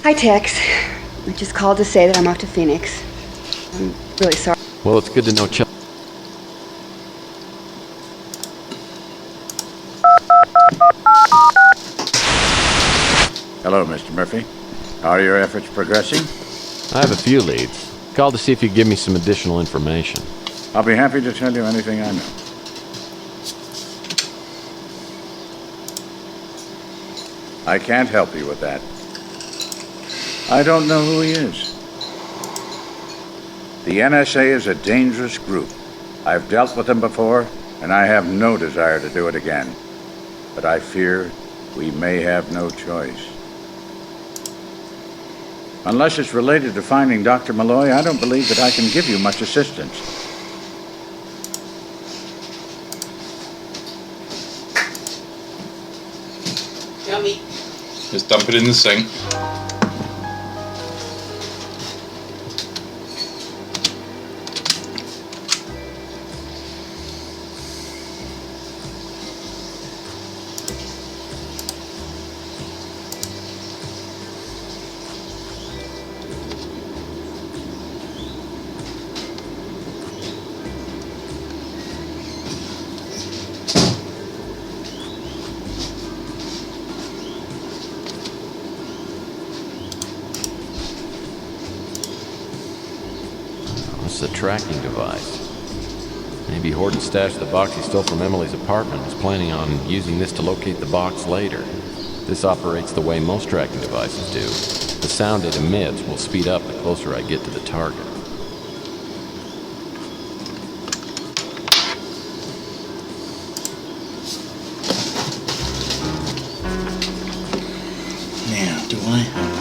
Hi, Tex. I just called to say that I'm off to Phoenix. I'm really sorry. Well, it's good to know Hello, Mr. Murphy. How are your efforts progressing? I have a few leads. Called to see if you could give me some additional information. I'll be happy to tell you anything I know. I can't help you with that. I don't know who he is. The NSA is a dangerous group. I've dealt with them before, and I have no desire to do it again. But I fear we may have no choice. Unless it's related to finding Dr. Malloy, I don't believe that I can give you much assistance. Yummy. Just dump it in the sink. This is a tracking device. Maybe Horton stashed the box he stole from Emily's apartment and was planning on using this to locate the box later. This operates the way most tracking devices do. The sound it emits will speed up the closer I get to the target. Now, do I have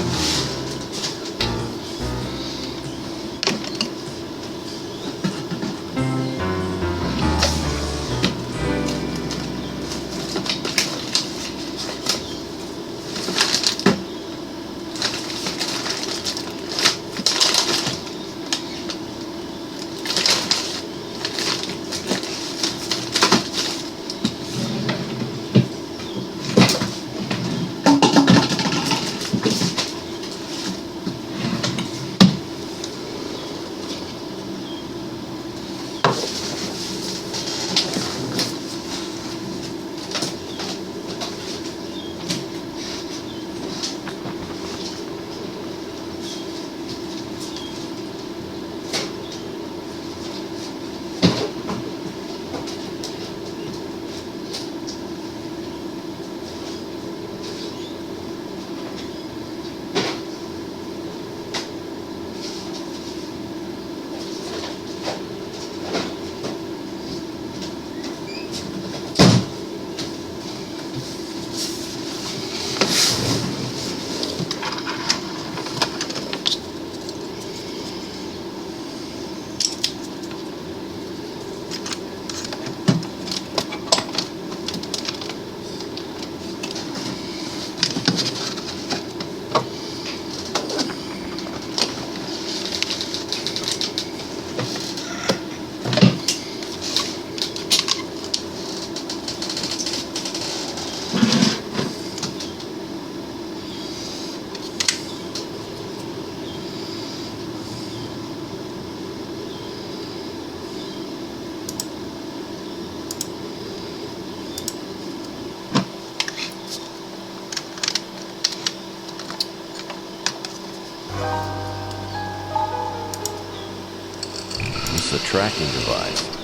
This is a tracking device.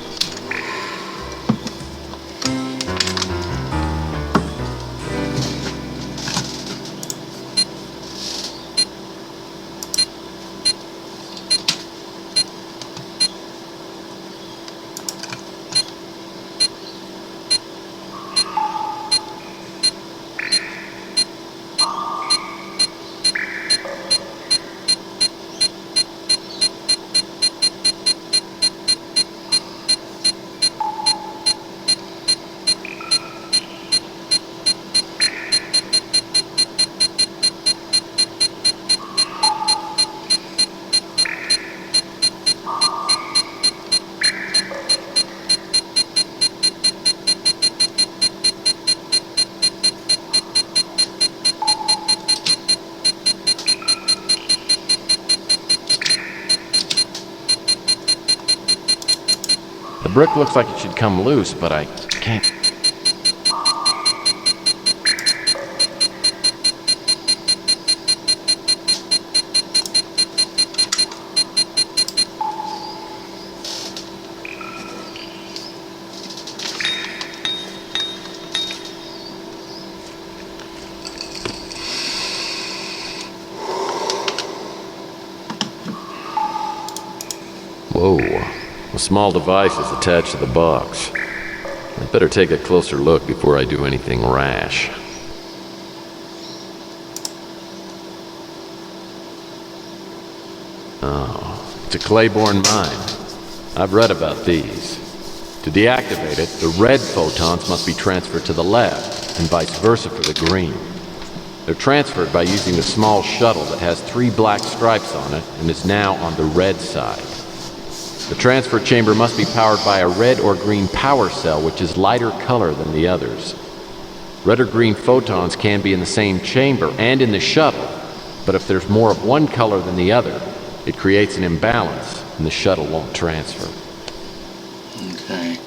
brick looks like it should come loose, but I can't. Whoa, a small device is attached to the box. I'd better take a closer look before I do anything rash. Oh, it's a Claiborne mine. I've read about these. To deactivate it, the red photons must be transferred to the left, and vice versa for the green. They're transferred by using a small shuttle that has 3 black stripes on it and is now on the red side. The transfer chamber must be powered by a red or green power cell, which is lighter color than the others. Red or green photons can be in the same chamber and in the shuttle, but if there's more of one color than the other, it creates an imbalance and the shuttle won't transfer. Okay.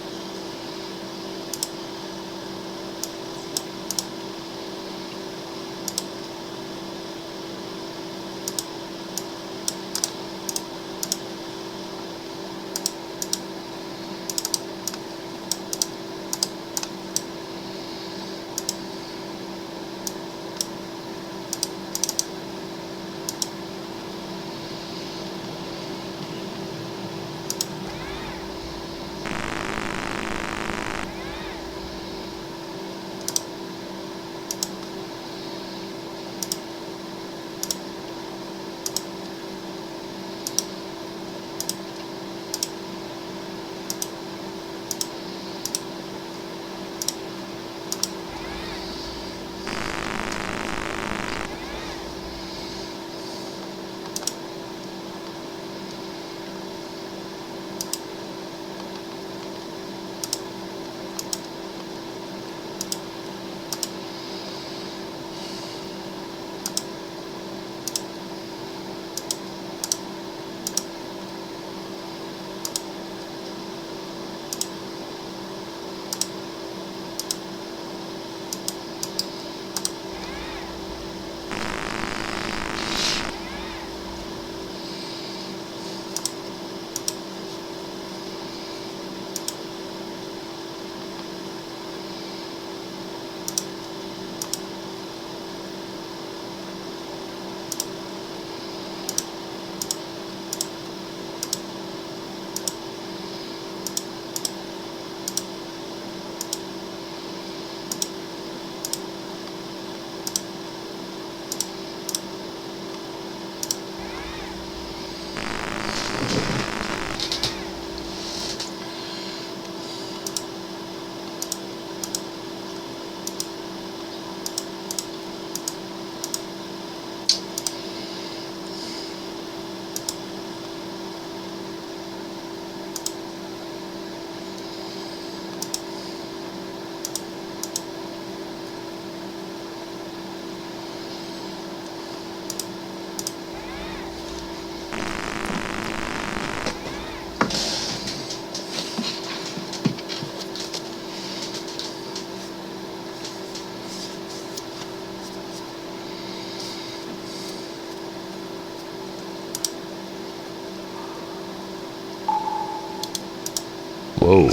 Whoa.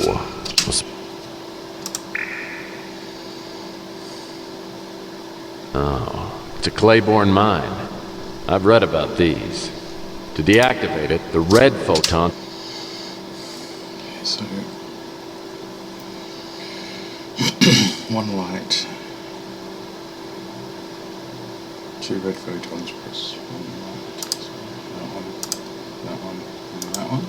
Oh, it's a Claiborne mine. I've read about these. To deactivate it, the red photon... Okay, so... one light. 2 red photons plus 1 light. So that one, and that one.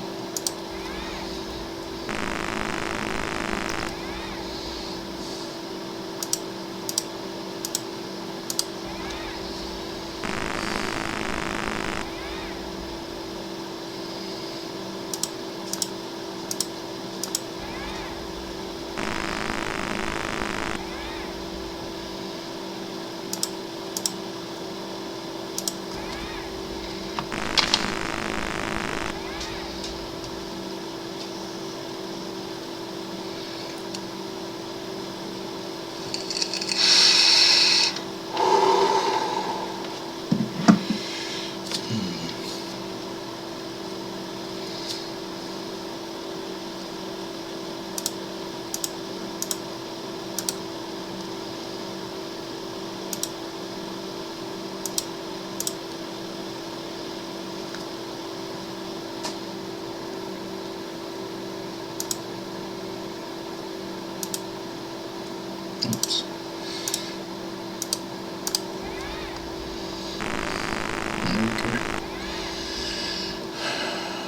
Okay.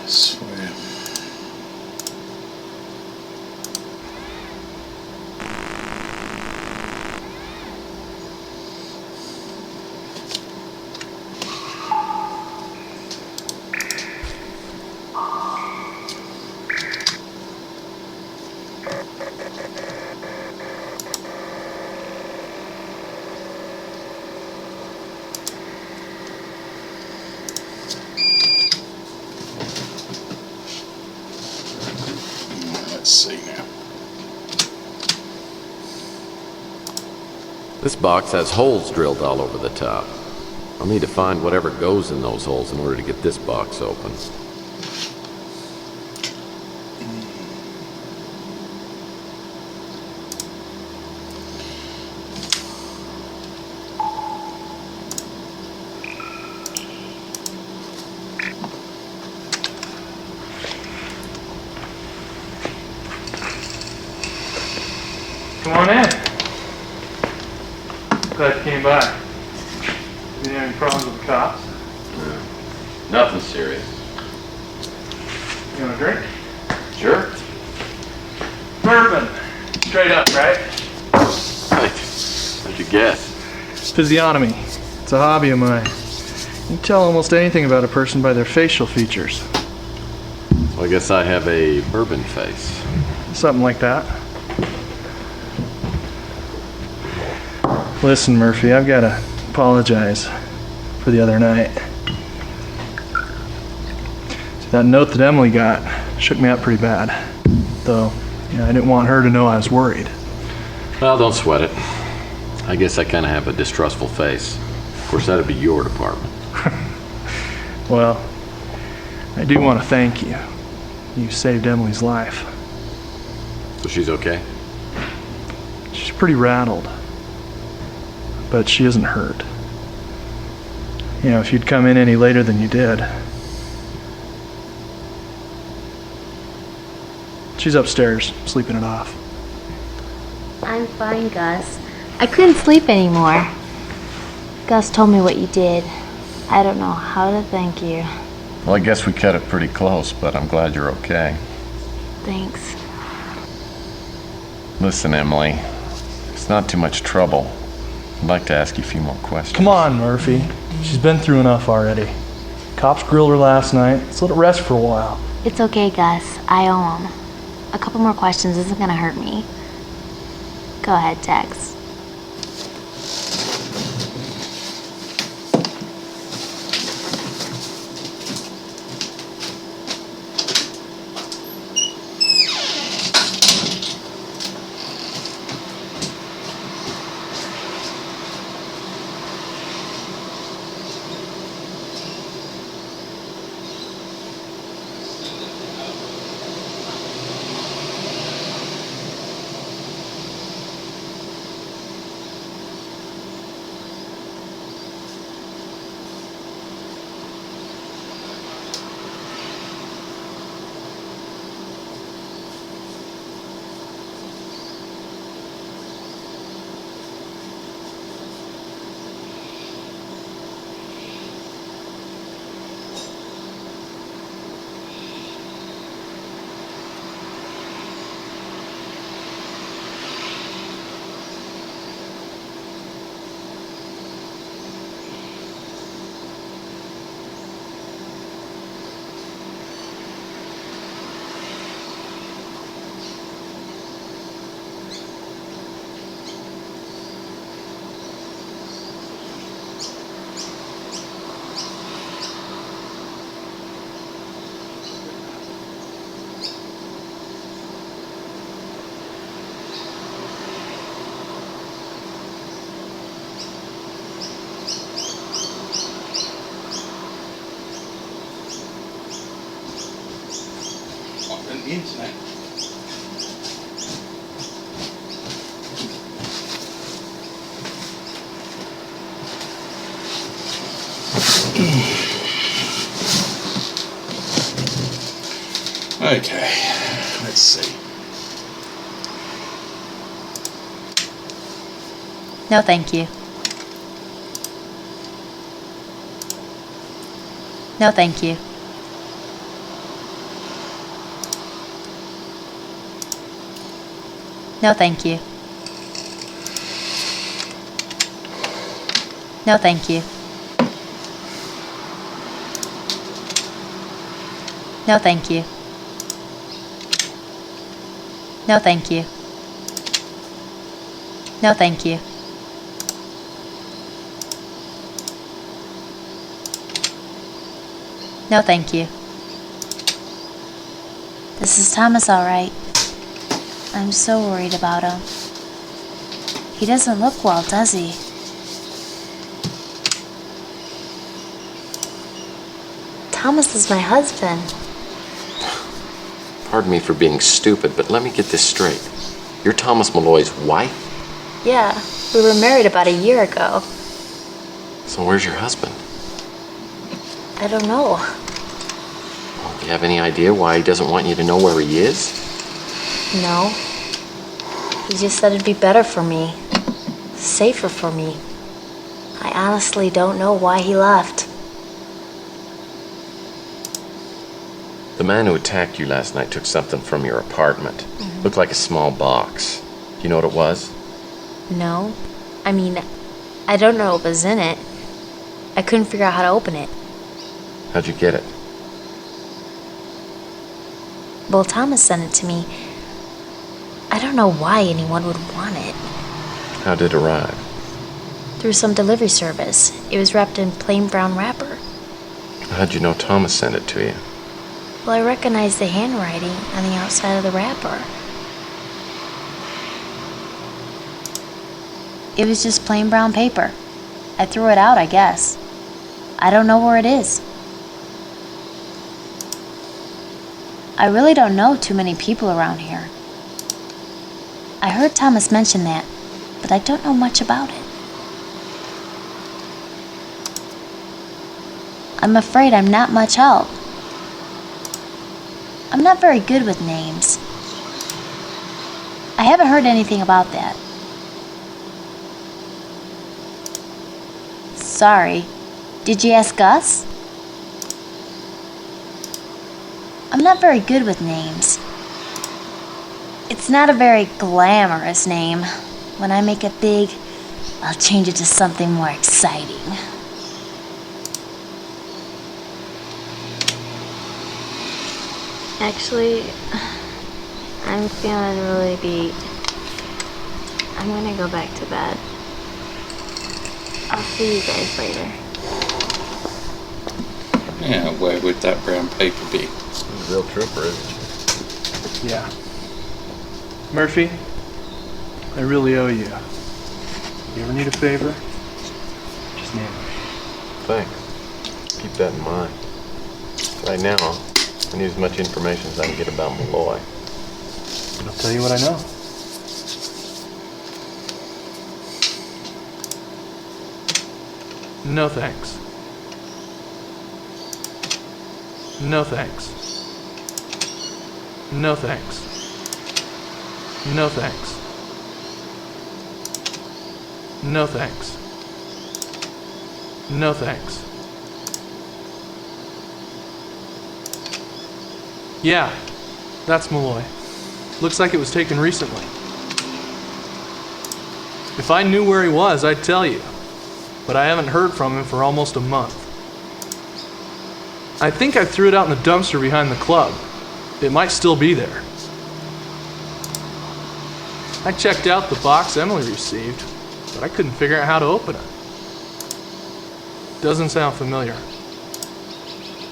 Sweet. Let's see now. This box has holes drilled all over the top. I'll need to find whatever goes in those holes in order to get this box open. Come on in. Glad you came by. Been having problems with the cops? Nothing serious. You want a drink? Sure. Bourbon. Straight up, right? How'd you guess? Physiognomy. It's a hobby of mine. You can tell almost anything about a person by their facial features. So I guess I have a bourbon face. Something like that. Listen, Murphy, I've got to apologize for the other night. See, that note that Emily got shook me up pretty bad. Though, I didn't want her to know I was worried. Well, don't sweat it. I guess I kind of have a distrustful face. Of course, that'd be your department. Well, I do want to thank you. You saved Emily's life. So she's okay? She's pretty rattled. But she isn't hurt. If you'd come in any later than you did. She's upstairs, sleeping it off. I'm fine, Gus. I couldn't sleep anymore. Gus told me what you did. I don't know how to thank you. Well, I guess we cut it pretty close, but I'm glad you're okay. Thanks. Listen, Emily, it's not too much trouble. I'd like to ask you a few more questions. Come on, Murphy. She's been through enough already. Cops grilled her last night. Let's let it rest for a while. It's okay, Gus. I owe him. A couple more questions isn't gonna hurt me. Go ahead, Tex. Internet. Okay, let's see. No, thank you. No, thank you. No, thank you. No, thank you. No, thank you. No, thank you. No, thank you. No, thank you. This is Thomas, all right. I'm so worried about him. He doesn't look well, does he? Thomas is my husband. Pardon me for being stupid, but let me get this straight. You're Thomas Malloy's wife? Yeah, we were married about a year ago. So where's your husband? I don't know. Do you have any idea why he doesn't want you to know where he is? No. He just said it'd be better for me. Safer for me. I honestly don't know why he left. The man who attacked you last night took something from your apartment. Looked like a small box. Do you know what it was? No. I mean, I don't know what was in it. I couldn't figure out how to open it. How'd you get it? Well, Thomas sent it to me. I don't know why anyone would want it. How did it arrive? Through some delivery service. It was wrapped in plain brown wrapper. How'd you know Thomas sent it to you? Well, I recognized the handwriting on the outside of the wrapper. It was just plain brown paper. I threw it out, I guess. I don't know where it is. I really don't know too many people around here. I heard Thomas mention that, but I don't know much about it. I'm afraid I'm not much help. I'm not very good with names. I haven't heard anything about that. Sorry. Did you ask Gus? I'm not very good with names. It's not a very glamorous name. When I make it big, I'll change it to something more exciting. Actually, I'm feeling really beat. I'm gonna go back to bed. I'll see you guys later. Yeah, where would that brown paper be? He's a real trooper, isn't he? Yeah. Murphy, I really owe you. If you ever need a favor, just name it. Thanks. Keep that in mind. Right now, I need as much information as I can get about Malloy. I'll tell you what I know. No thanks. No thanks. No thanks. No thanks. No thanks. No thanks. Yeah, that's Malloy. Looks like it was taken recently. If I knew where he was, I'd tell you. But I haven't heard from him for almost a month. I think I threw it out in the dumpster behind the club. It might still be there. I checked out the box Emily received, but I couldn't figure out how to open it. Doesn't sound familiar.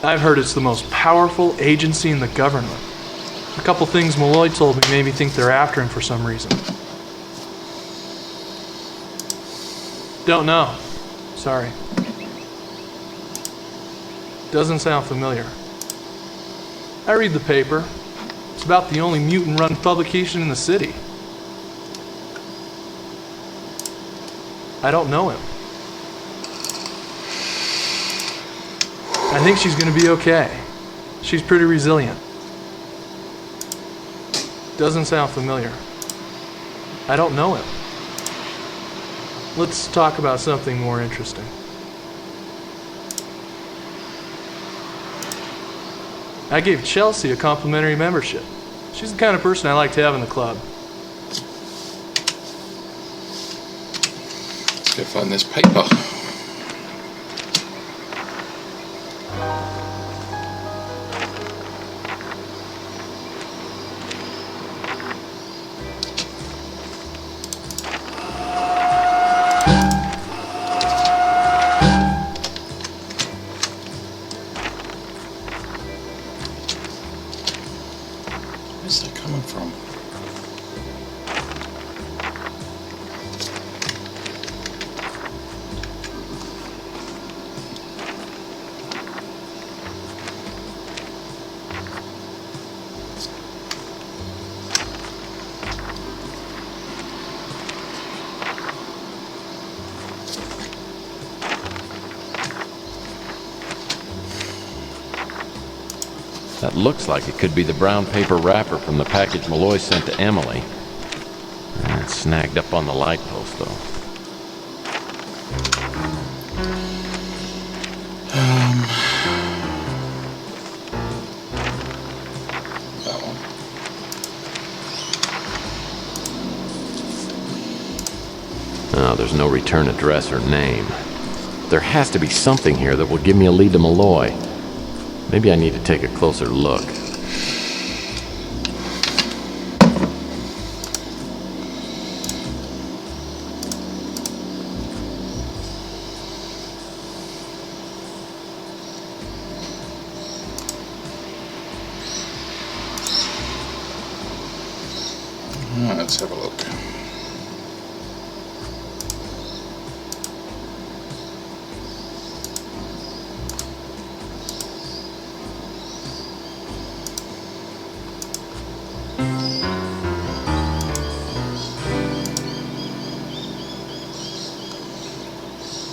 I've heard it's the most powerful agency in the government. A couple things Malloy told me made me think they're after him for some reason. Don't know. Sorry. Doesn't sound familiar. I read the paper. It's about the only mutant-run publication in the city. I don't know him. I think she's gonna be okay. She's pretty resilient. Doesn't sound familiar. I don't know him. Let's talk about something more interesting. I gave Chelsea a complimentary membership. She's the kind of person I like to have in the club. Let's go find this paper. Where's that coming from? That looks like it could be the brown paper wrapper from the package Malloy sent to Emily. It's snagged up on the light post, though. That one. Oh, there's no return address or name. There has to be something here that will give me a lead to Malloy. Maybe I need to take a closer look. Let's have a look.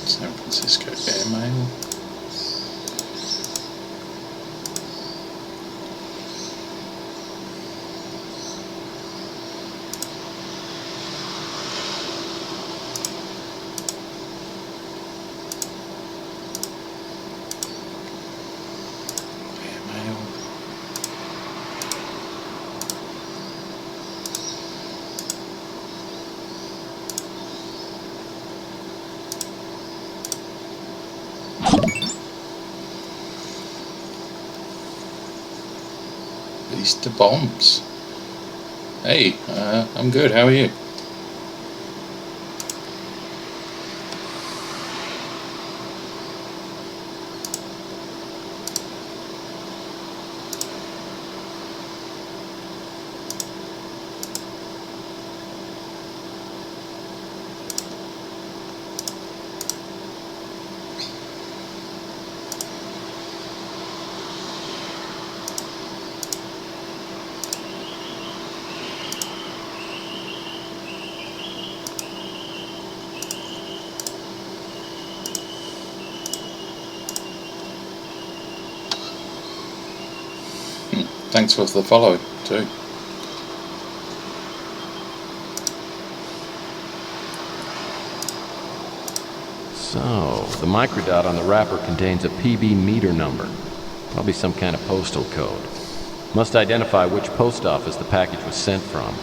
San Francisco Airmail. Airmail. Easter bombs. Hey, I'm good. How are you? Thanks for the follow, too. So, the microdot on the wrapper contains a PB meter number. Probably some kind of postal code. Must identify which post office the package was sent from.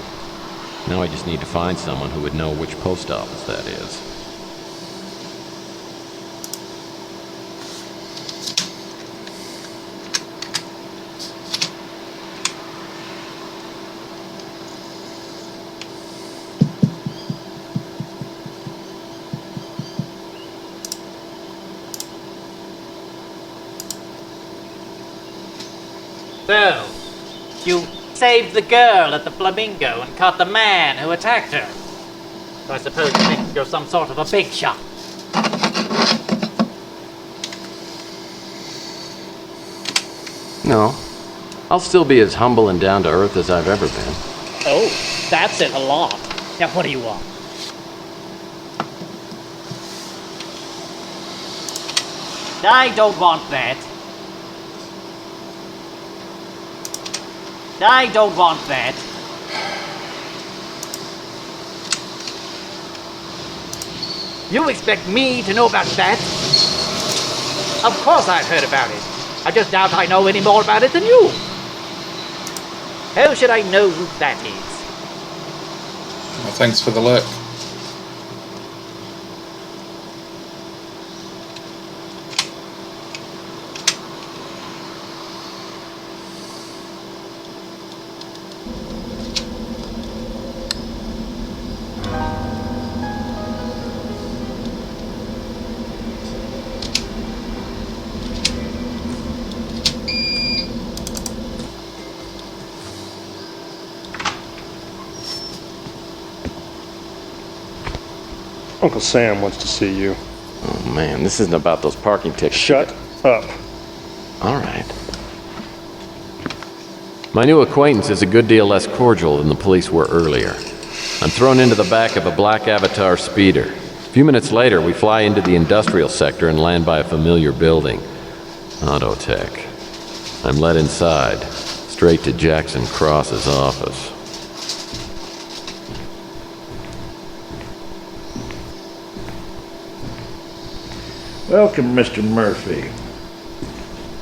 Now I just need to find someone who would know which post office that is. So, you saved the girl at the Flamingo and caught the man who attacked her. So I suppose you think you're some sort of a big shot. No. I'll still be as humble and down to earth as I've ever been. Oh, that's it a lot. Now what do you want? I don't want that. I don't want that. You expect me to know about that? Of course I've heard about it. I just doubt I know any more about it than you. How should I know who that is? Well, thanks for the look. Uncle Sam wants to see you. Oh man, this isn't about those parking tickets. Shut up. All right. My new acquaintance is a good deal less cordial than the police were earlier. I'm thrown into the back of a black Avatar speeder. A few minutes later, we fly into the industrial sector and land by a familiar building. Auto Tech. I'm led inside, straight to Jackson Cross's office. Welcome, Mr. Murphy.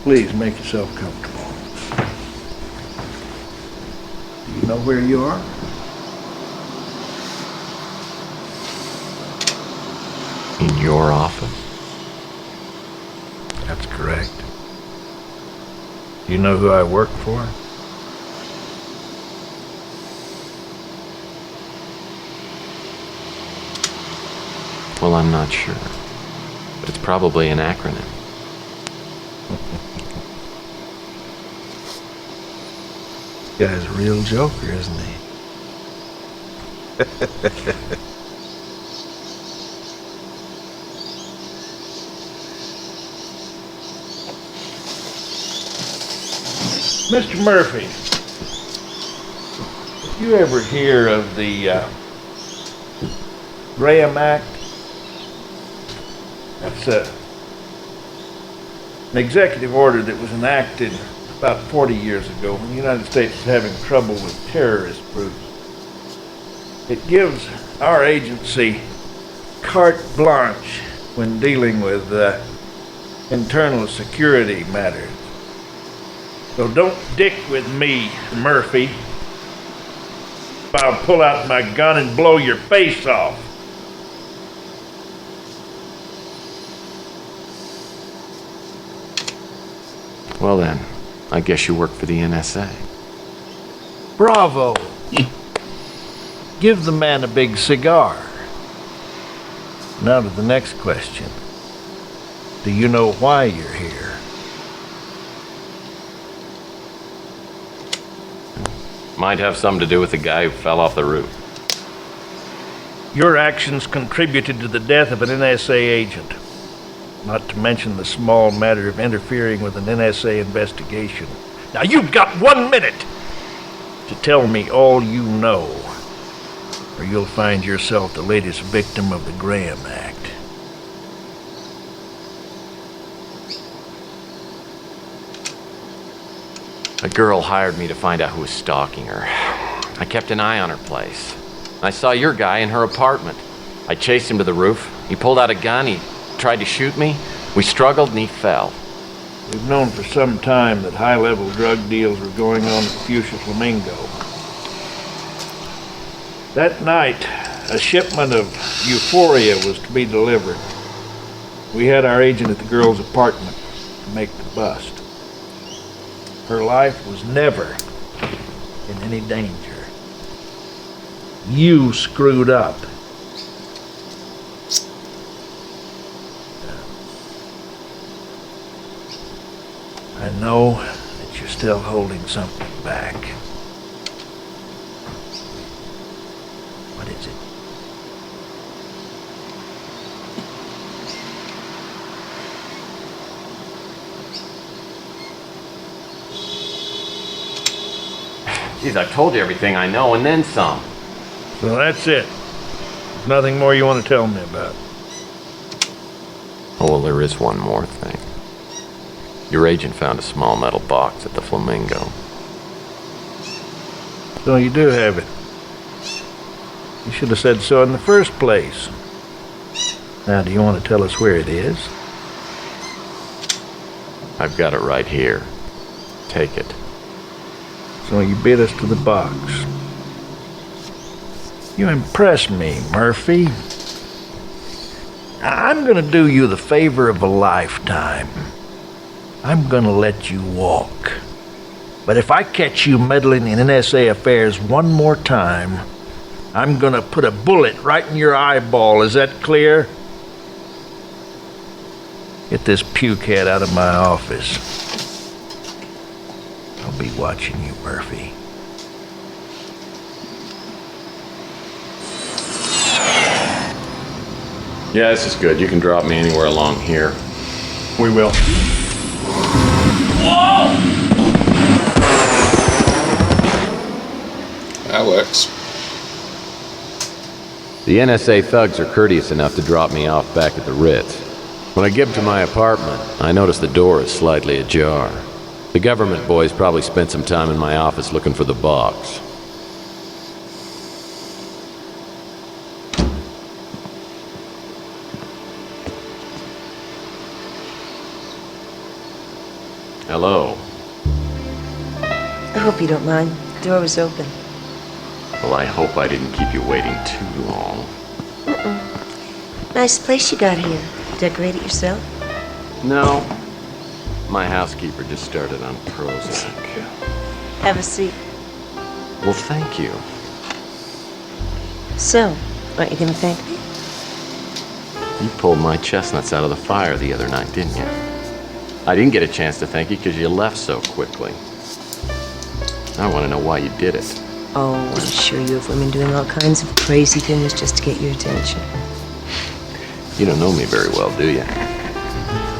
Please make yourself comfortable. Do you know where you are? In your office? That's correct. Do you know who I work for? Well, I'm not sure. But it's probably an acronym. This guy's a real joker, isn't he? Mr. Murphy, did you ever hear of the Graham Act? That's an executive order that was enacted about 40 years ago when the United States was having trouble with terrorist groups. It gives our agency carte blanche when dealing with internal security matters. So don't dick with me, Murphy. I'll pull out my gun and blow your face off. Well then, I guess you work for the NSA. Bravo. Give the man a big cigar. Now to the next question. Do you know why you're here? Might have something to do with the guy who fell off the roof. Your actions contributed to the death of an NSA agent. Not to mention the small matter of interfering with an NSA investigation. Now you've got 1 minute to tell me all you know, or you'll find yourself the latest victim of the Graham Act. A girl hired me to find out who was stalking her. I kept an eye on her place. I saw your guy in her apartment. I chased him to the roof. He pulled out a gun. He tried to shoot me. We struggled and he fell. We've known for some time that high-level drug deals were going on at Fuchsia Flamingo. That night, a shipment of euphoria was to be delivered. We had our agent at the girl's apartment to make the bust. Her life was never in any danger. You screwed up. I know that you're still holding something back. What is it? Geez, I've told you everything I know and then some. So that's it. Nothing more you want to tell me about. Oh, well, there is one more thing. Your agent found a small metal box at the Flamingo. So you do have it. You should have said so in the first place. Now, do you want to tell us where it is? I've got it right here. Take it. So you beat us to the box. You impress me, Murphy. I'm gonna do you the favor of a lifetime. I'm gonna let you walk. But if I catch you meddling in NSA affairs one more time, I'm gonna put a bullet right in your eyeball. Is that clear? Get this pukehead out of my office. I'll be watching you, Murphy. Yeah, this is good. You can drop me anywhere along here. We will. That works. The NSA thugs are courteous enough to drop me off back at the Ritz. When I get to my apartment, I notice the door is slightly ajar. The government boys probably spent some time in my office looking for the box. Hello. I hope you don't mind. The door was open. Well, I hope I didn't keep you waiting too long. Nice place you got here. Decorate it yourself? No. My housekeeper just started on Prozac. Have a seat. Well, thank you. So, aren't you gonna thank me? You pulled my chestnuts out of the fire the other night, didn't you? I didn't get a chance to thank you because you left so quickly. I want to know why you did it. Oh, I'm sure you have women doing all kinds of crazy things just to get your attention. You don't know me very well, do you?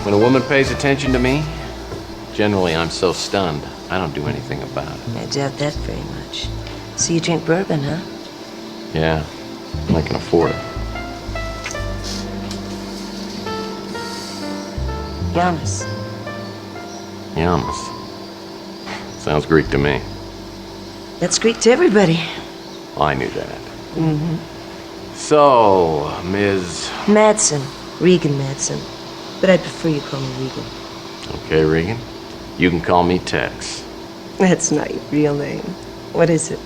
When a woman pays attention to me, generally I'm so stunned, I don't do anything about it. I doubt that very much. So you drink bourbon, huh? Yeah, I can afford it. Yamas. Yamas. Sounds Greek to me. That's Greek to everybody. I knew that. So, Ms. Madsen. Regan Madsen. But I'd prefer you call me Regan. Okay, Regan. You can call me Tex. That's not your real name. What is it?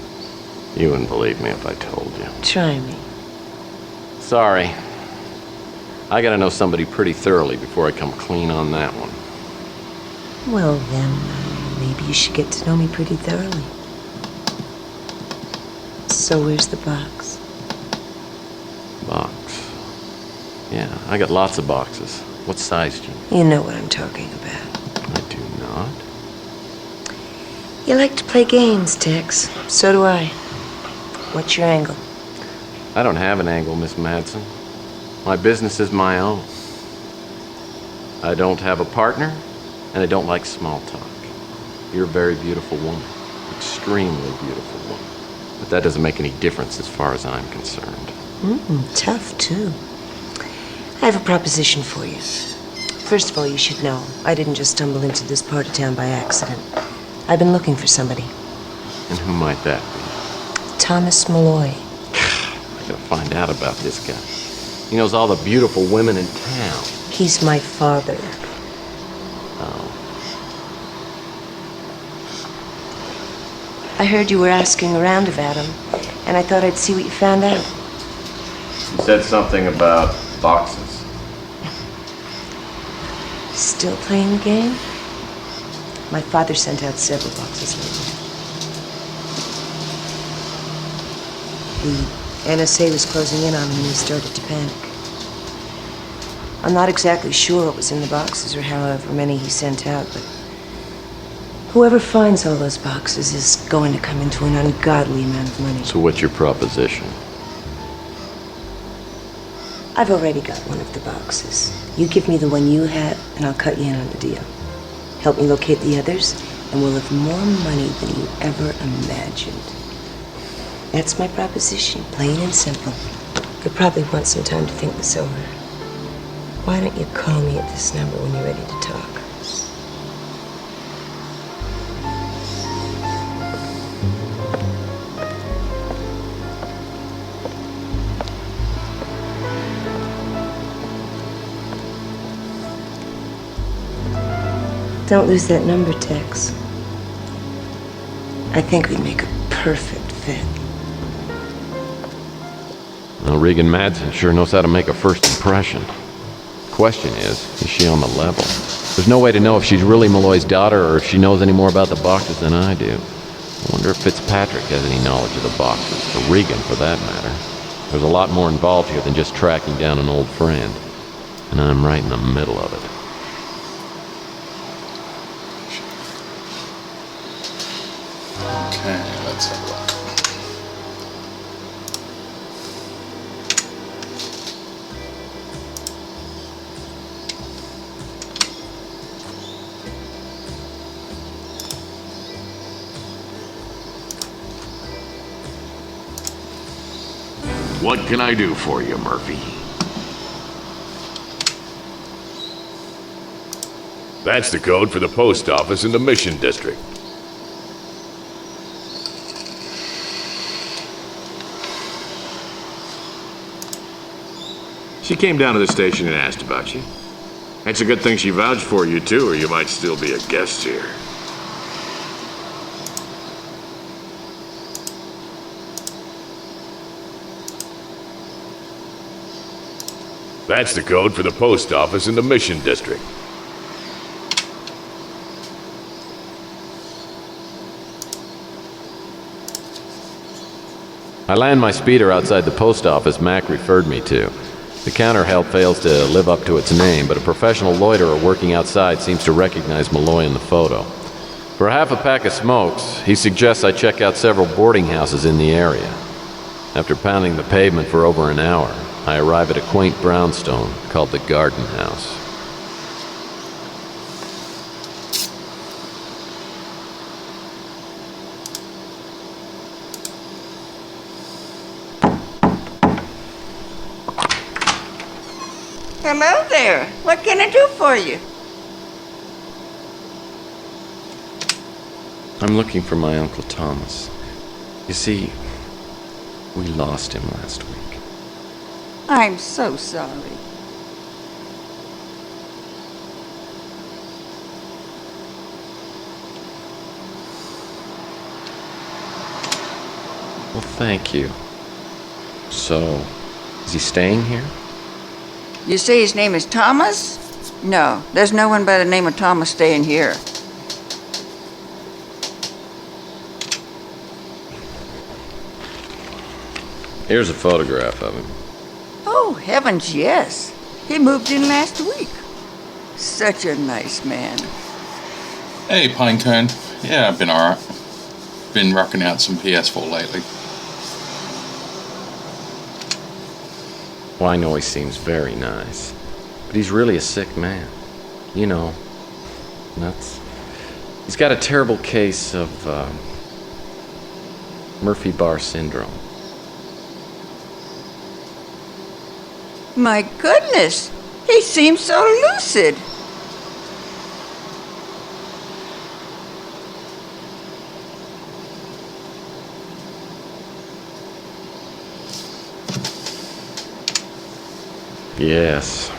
You wouldn't believe me if I told you. Try me. Sorry. I gotta know somebody pretty thoroughly before I come clean on that one. Well, then, maybe you should get to know me pretty thoroughly. So where's the box? Box. Yeah, I got lots of boxes. What size do you need? You know what I'm talking about. I do not. You like to play games, Tex. So do I. What's your angle? I don't have an angle, Miss Madsen. My business is my own. I don't have a partner, and I don't like small talk. You're a very beautiful woman. Extremely beautiful woman. But that doesn't make any difference as far as I'm concerned. Tough, too. I have a proposition for you. First of all, you should know, I didn't just stumble into this part of town by accident. I've been looking for somebody. And who might that be? Thomas Malloy. I gotta find out about this guy. He knows all the beautiful women in town. He's my father. Oh. I heard you were asking around about him, and I thought I'd see what you found out. You said something about boxes. Still playing the game? My father sent out several boxes lately. The NSA was closing in on him and he started to panic. I'm not exactly sure what was in the boxes or however many he sent out, but whoever finds all those boxes is going to come into an ungodly amount of money. So what's your proposition? I've already got one of the boxes. You give me the one you have, and I'll cut you in on the deal. Help me locate the others, and we'll have more money than you ever imagined. That's my proposition, plain and simple. You'll probably want some time to think this over. Why don't you call me at this number when you're ready to talk? Don't lose that number, Tex. I think we'd make a perfect fit. Well, Regan Madsen sure knows how to make a first impression. Question is she on the level? There's no way to know if she's really Malloy's daughter or if she knows any more about the boxes than I do. I wonder if Fitzpatrick has any knowledge of the boxes, or Regan for that matter. There's a lot more involved here than just tracking down an old friend. And I'm right in the middle of it. Okay, let's have a look. What can I do for you, Murphy? That's the code for the post office in the Mission District. She came down to the station and asked about you. It's a good thing she vouched for you, too, or you might still be a guest here. That's the code for the post office in the Mission District. I land my speeder outside the post office Mac referred me to. The counter help fails to live up to its name, but a professional loiterer working outside seems to recognize Malloy in the photo. For half a pack of smokes, he suggests I check out several boarding houses in the area. After pounding the pavement for over an hour, I arrive at a quaint brownstone called the Garden House. Hello there. What can I do for you? I'm looking for my Uncle Thomas. You see, we lost him last week. I'm so sorry. Well, thank you. So, is he staying here? You say his name is Thomas? No, there's no one by the name of Thomas staying here. Here's a photograph of him. Oh, heavens, yes. He moved in last week. Such a nice man. Hey, Pinecone. Yeah, I've been alright. Been rocking out some PS4 lately. Well, I know he seems very nice, but he's really a sick man. You know, nuts. He's got a terrible case of Murphy Bar syndrome. My goodness, he seems so lucid. Yes,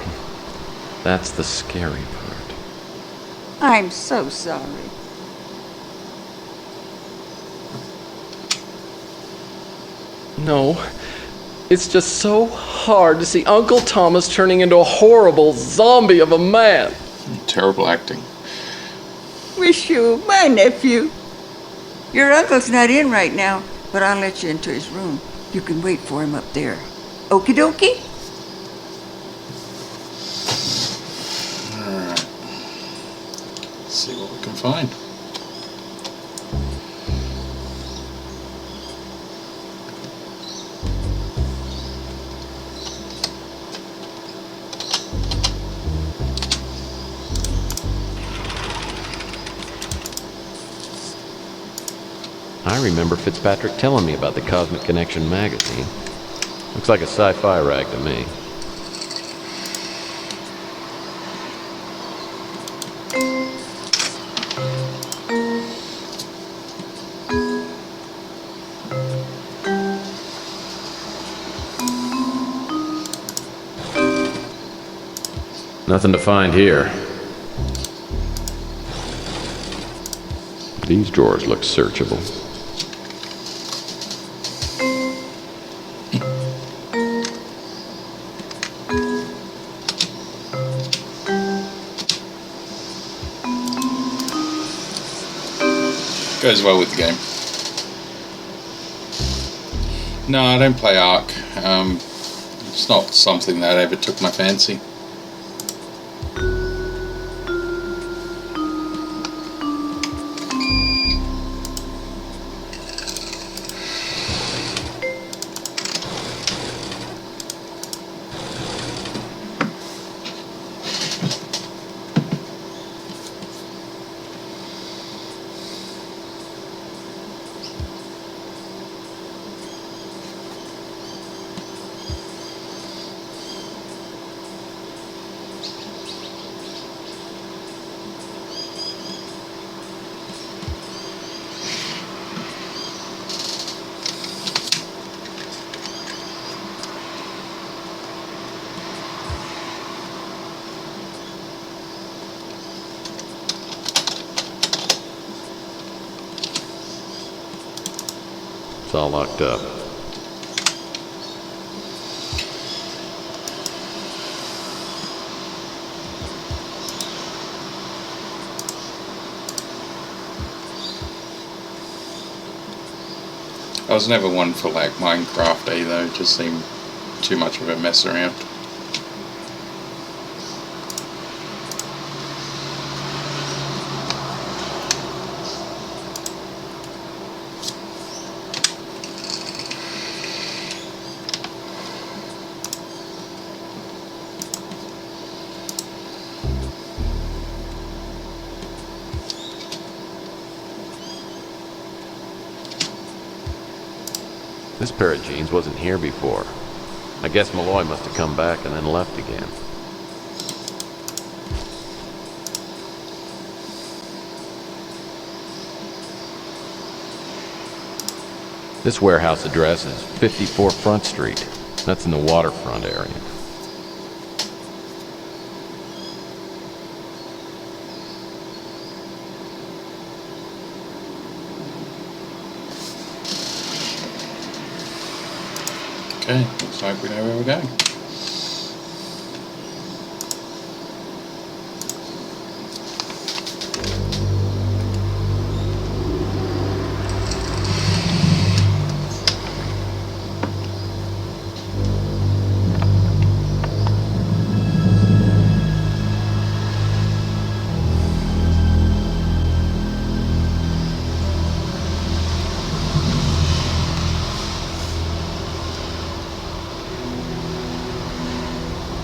that's the scary part. I'm so sorry. No, it's just so hard to see Uncle Thomas turning into a horrible zombie of a man. Terrible acting. Wish you, my nephew. Your uncle's not in right now, but I'll let you into his room. You can wait for him up there. Okie dokie? Alright. Let's see what we can find. I remember Fitzpatrick telling me about the Cosmic Connection magazine. Looks like a sci-fi rag to me. Nothing to find here. These drawers look searchable. Goes well with the game. No, I don't play Ark. It's not something that ever took my fancy. It's all locked up. I was never one for like Minecraft either. It just seemed too much of a mess around. This pair of jeans wasn't here before. I guess Malloy must have come back and then left again. This warehouse address is 54 Front Street. That's in the waterfront area. Okay, looks like we know where we're going.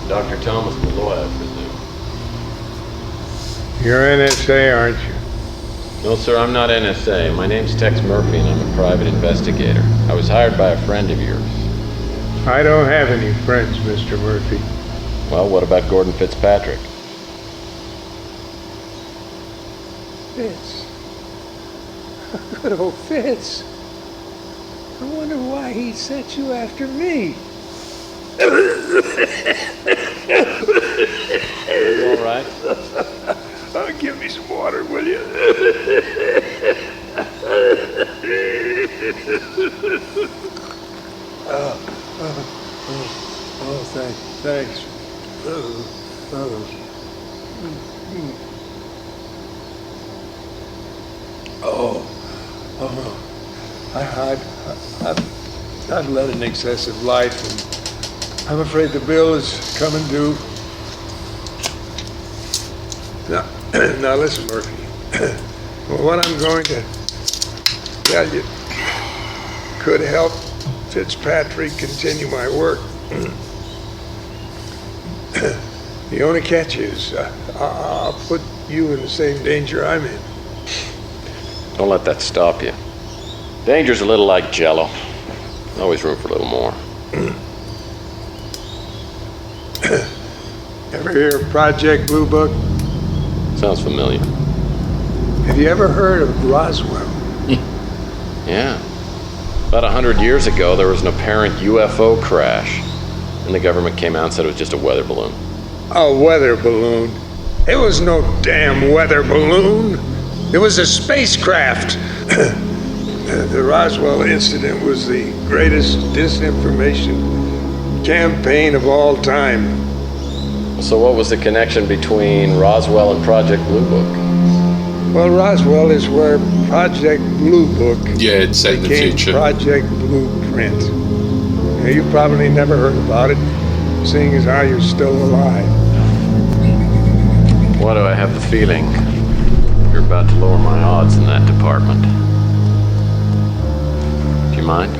Dr. Thomas Malloy, I presume. You're NSA, aren't you? No, sir, I'm not NSA. My name's Tex Murphy, and I'm a private investigator. I was hired by a friend of yours. I don't have any friends, Mr. Murphy. Well, what about Gordon Fitzpatrick? Fitz. Good old Fitz. I wonder why he sent you after me. Are you all right? Give me some water, will you? Thanks. I've led an excessive life, and I'm afraid the bill is coming due. Now listen, Murphy. What I'm going to tell you could help Fitzpatrick continue my work. The only catch is I'll put you in the same danger I'm in. Don't let that stop you. Danger's a little like Jell-O. Always room for a little more. Ever hear of Project Blue Book? Sounds familiar. Have you ever heard of Roswell? Yeah. About 100 years ago, there was an apparent UFO crash, and the government came out and said it was just a weather balloon. A weather balloon? It was no damn weather balloon. It was a spacecraft. The Roswell incident was the greatest disinformation campaign of all time. So what was the connection between Roswell and Project Blue Book? Well, Roswell is where Project Blue Book it's set in the became future. Project Blueprint. Now, you probably never heard about it, seeing as how you're still alive. Why do I have the feeling you're about to lower my odds in that department? Do you mind?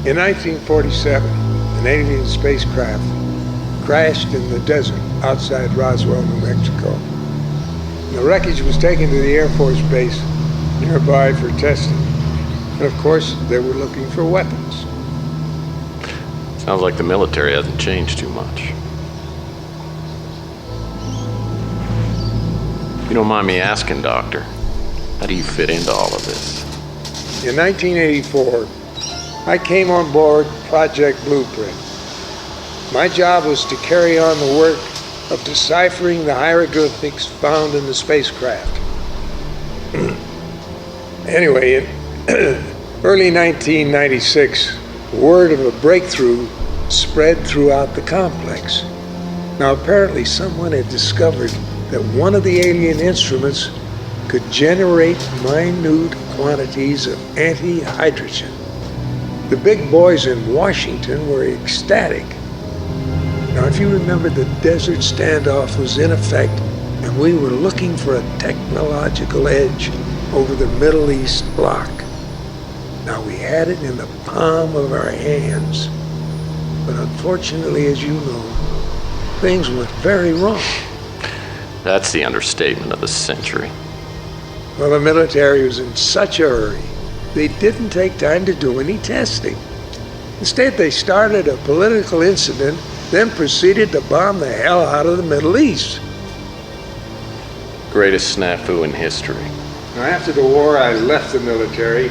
In 1947, an alien spacecraft crashed in the desert outside Roswell, New Mexico. The wreckage was taken to the Air Force Base nearby for testing. And of course, they were looking for weapons. Sounds like the military hasn't changed too much. You don't mind me asking, Doctor, how do you fit into all of this? In 1984, I came on board Project Blueprint. My job was to carry on the work of deciphering the hieroglyphics found in the spacecraft. Anyway, in early 1996, word of a breakthrough spread throughout the complex. Now, apparently someone had discovered that one of the alien instruments could generate minute quantities of anti-hydrogen. The big boys in Washington were ecstatic. Now, if you remember, the desert standoff was in effect, and we were looking for a technological edge over the Middle East bloc. Now, we had it in the palm of our hands. But unfortunately, as you know, things went very wrong. That's the understatement of the century. Well, the military was in such a hurry, they didn't take time to do any testing. Instead, they started a political incident, then proceeded to bomb the hell out of the Middle East. Greatest snafu in history. Now, after the war, I left the military,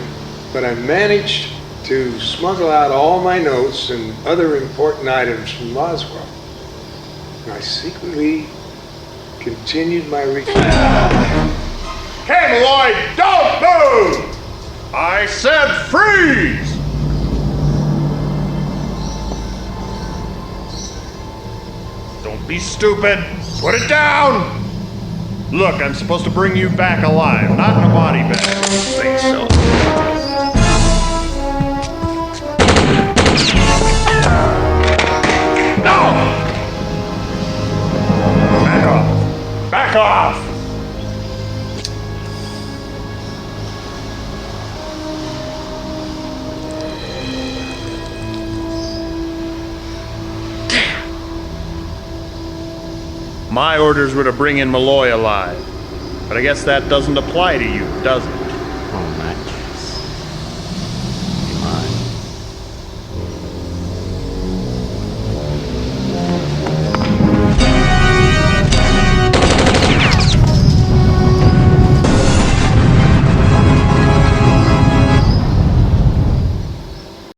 but I managed to smuggle out all my notes and other important items from Roswell. And I secretly continued my retreat. Hey, Malloy, don't move! I said freeze! Don't be stupid. Put it down! Look, I'm supposed to bring you back alive, not in a body bag. Say so. No! Back off. Back off! My orders were to bring in Malloy alive. But I guess that doesn't apply to you, does it? Oh, Mac.